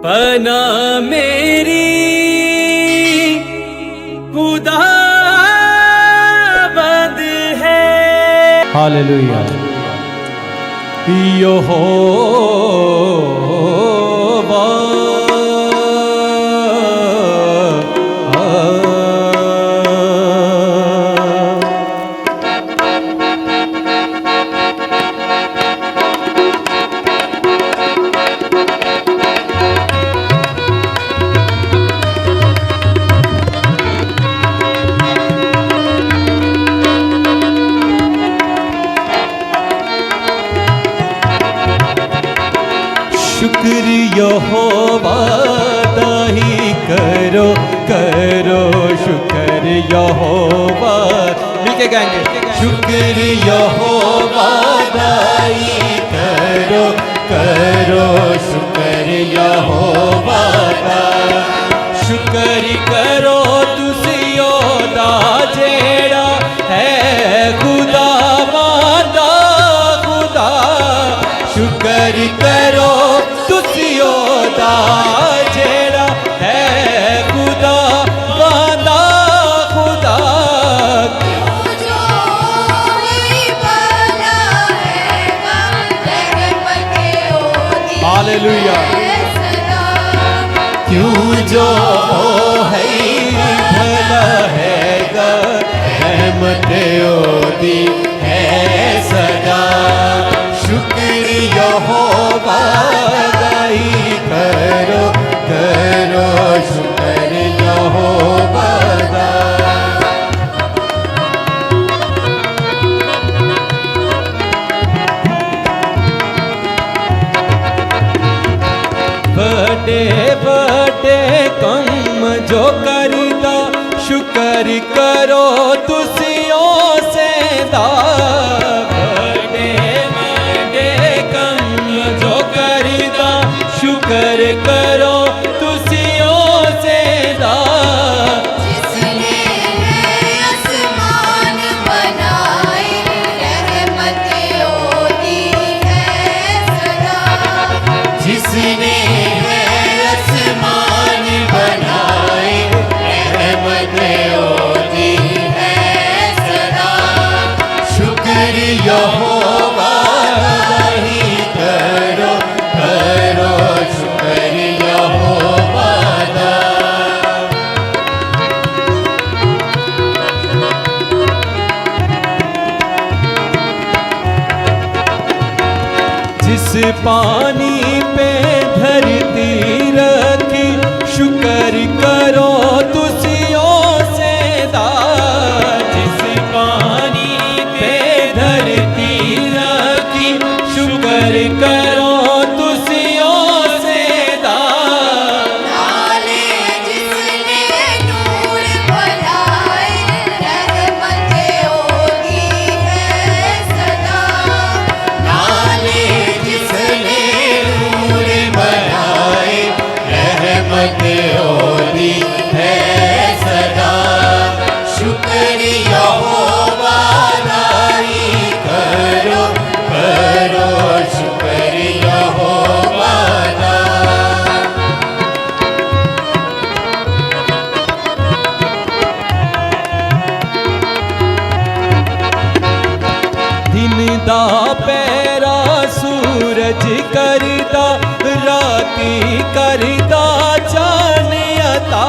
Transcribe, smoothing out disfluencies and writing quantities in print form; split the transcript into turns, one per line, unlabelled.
पना मेरी खुदाबंद है।
हालेलुया। यहोवा शुक्र यहोवा दाही करो करो शुक्र यहोवा। मिलके गाएंगे। शुक्र यहोवा दाही करो करो शुक्र यहोवा दा। शुक्र करो तुसियो दा जेड़ा है खुदा वादा खुदा। शुक्र करो तुसियो दा जेड़ा है खुदा वादा खुदा।
जो भला है रहमत ओदी
हालेलुया।
सदा।
क्यों जो है भला है रहमत ओदी है सदा। शुक्र यहोवा दाई करो करो शुक्र यहोवा दा। बड़े बड़े कम जो करदा शुक्र करो तुसियो से दा। बड़े बड़े कम जो करदा शुक्र करो तुसियो से दा।
जिसने है आसमान बनाए रहमत ओदी है सदा।
जिसने है आसमान बनाए रहमत ओदी है सदा। शुक्र यहोवा दाही करो करो शुक्र यहोवा दा। जिस पानी पे धरती रखी शुक्र करो तुसियो से दा। जिस पानी पे धरती रखी शुक्र करो तुसियो से दा।
नाले जिसने नूर बनाए रहमत ओदी है सदा।
नाले जिसने नूर बनाए रहमत ओदी है सदा। शुक्र यहोवा दाई करो करो शुक्र यहोवा दा। दिन दा पैरा सूरज करदा राती करदा चान अता।